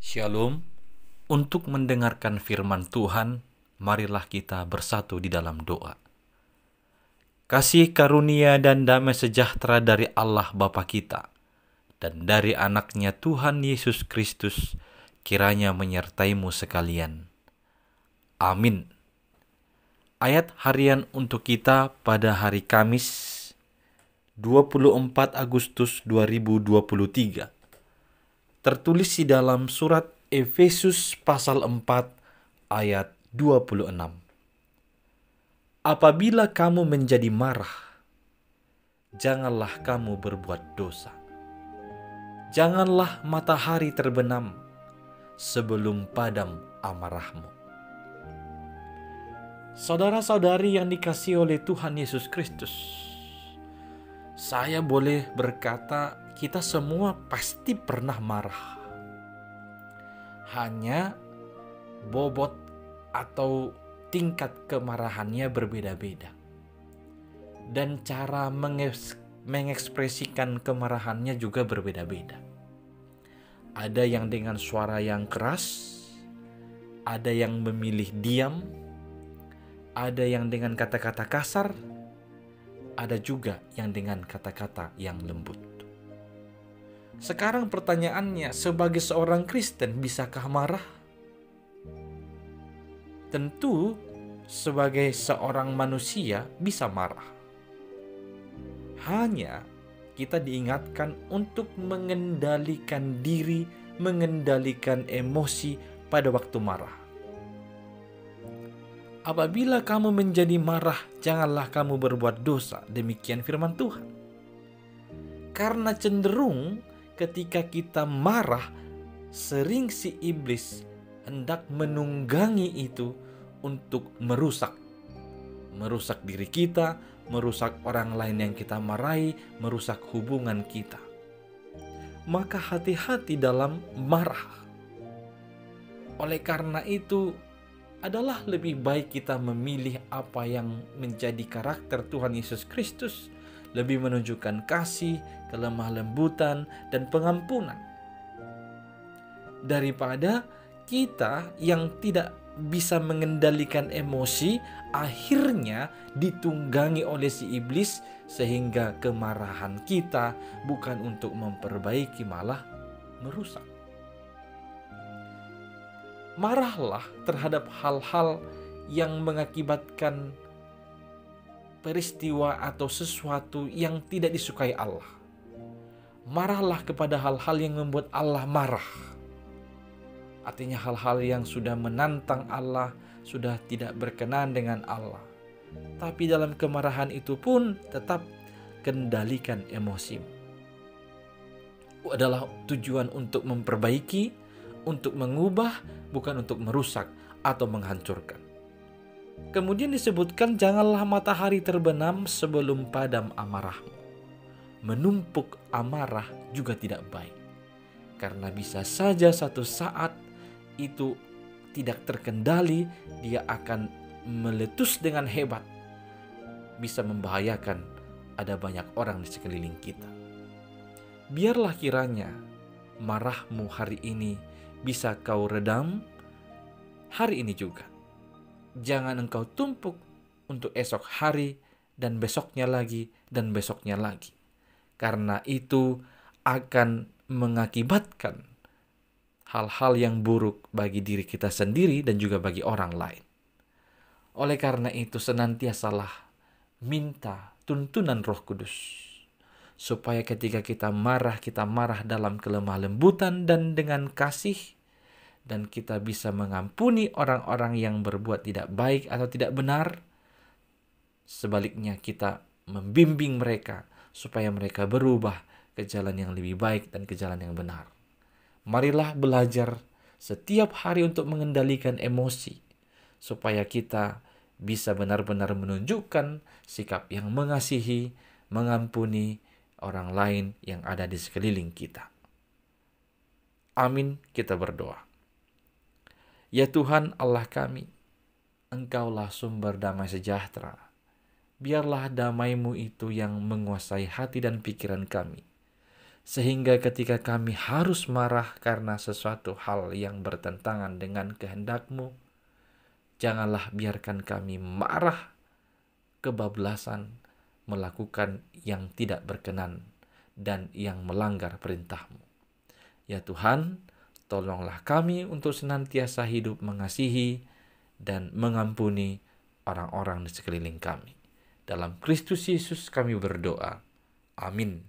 Shalom. Untuk mendengarkan firman Tuhan, marilah kita bersatu di dalam doa. Kasih karunia dan damai sejahtera dari Allah Bapa kita dan dari anaknya Tuhan Yesus Kristus kiranya menyertaimu sekalian. Amin. Ayat harian untuk kita pada hari Kamis 24 Agustus 2023 tertulis di dalam surat Efesus pasal 4 ayat 26. Apabila kamu menjadi marah, janganlah kamu berbuat dosa. Janganlah matahari terbenam sebelum padam amarahmu. Saudara-saudari yang dikasihi oleh Tuhan Yesus Kristus, saya boleh berkata kita semua pasti pernah marah. Hanya bobot atau tingkat kemarahannya berbeda-beda. Dan cara mengekspresikan kemarahannya juga berbeda-beda. Ada yang dengan suara yang keras, ada yang memilih diam, ada yang dengan kata-kata kasar, ada juga yang dengan kata-kata yang lembut. Sekarang pertanyaannya, sebagai seorang Kristen, bisakah marah? Tentu, sebagai seorang manusia bisa marah. Hanya kita diingatkan untuk mengendalikan diri, mengendalikan emosi pada waktu marah. Apabila kamu menjadi marah, janganlah kamu berbuat dosa. Demikian firman Tuhan. Karena cenderung ketika kita marah, sering si iblis hendak menunggangi itu untuk merusak diri kita, merusak orang lain yang kita marahi, merusak hubungan kita. Maka hati-hati dalam marah. Oleh karena itu, adalah lebih baik kita memilih apa yang menjadi karakter Tuhan Yesus Kristus, lebih menunjukkan kasih, kelemah lembutan, dan pengampunan. Daripada kita yang tidak bisa mengendalikan emosi, akhirnya ditunggangi oleh si iblis, sehingga kemarahan kita bukan untuk memperbaiki, malah merusak. Marahlah terhadap hal-hal yang mengakibatkan peristiwa atau sesuatu yang tidak disukai Allah. Marahlah kepada hal-hal yang membuat Allah marah. Artinya hal-hal yang sudah menantang Allah, sudah tidak berkenan dengan Allah. Tapi dalam kemarahan itu pun tetap kendalikan emosimu. Adalah tujuan untuk memperbaiki, untuk mengubah, bukan untuk merusak atau menghancurkan. Kemudian disebutkan, janganlah matahari terbenam sebelum padam amarahmu. Menumpuk amarah juga tidak baik. Karena bisa saja satu saat itu tidak terkendali, dia akan meletus dengan hebat. Bisa membahayakan ada banyak orang di sekeliling kita. Biarlah kiranya marahmu hari ini bisa kau redam hari ini juga. Jangan engkau tumpuk untuk esok hari dan besoknya lagi dan besoknya lagi. Karena itu akan mengakibatkan hal-hal yang buruk bagi diri kita sendiri dan juga bagi orang lain. Oleh karena itu senantiasalah minta tuntunan Roh Kudus. Supaya ketika kita marah dalam kelemah lembutan dan dengan kasih. Dan kita bisa mengampuni orang-orang yang berbuat tidak baik atau tidak benar. Sebaliknya kita membimbing mereka supaya mereka berubah ke jalan yang lebih baik dan ke jalan yang benar. Marilah belajar setiap hari untuk mengendalikan emosi, supaya kita bisa benar-benar menunjukkan sikap yang mengasihi, mengampuni orang lain yang ada di sekeliling kita. Amin, kita berdoa. Ya Tuhan Allah kami, Engkaulah sumber damai sejahtera. Biarlah damai-Mu itu yang menguasai hati dan pikiran kami. sehingga ketika kami harus marah karena sesuatu hal yang bertentangan dengan kehendak-Mu, janganlah biarkan kami marah kebablasan, melakukan yang tidak berkenan dan yang melanggar perintah-Mu. Ya Tuhan, tolonglah kami untuk senantiasa hidup mengasihi dan mengampuni orang-orang di sekeliling kami. Dalam Kristus Yesus kami berdoa. Amin.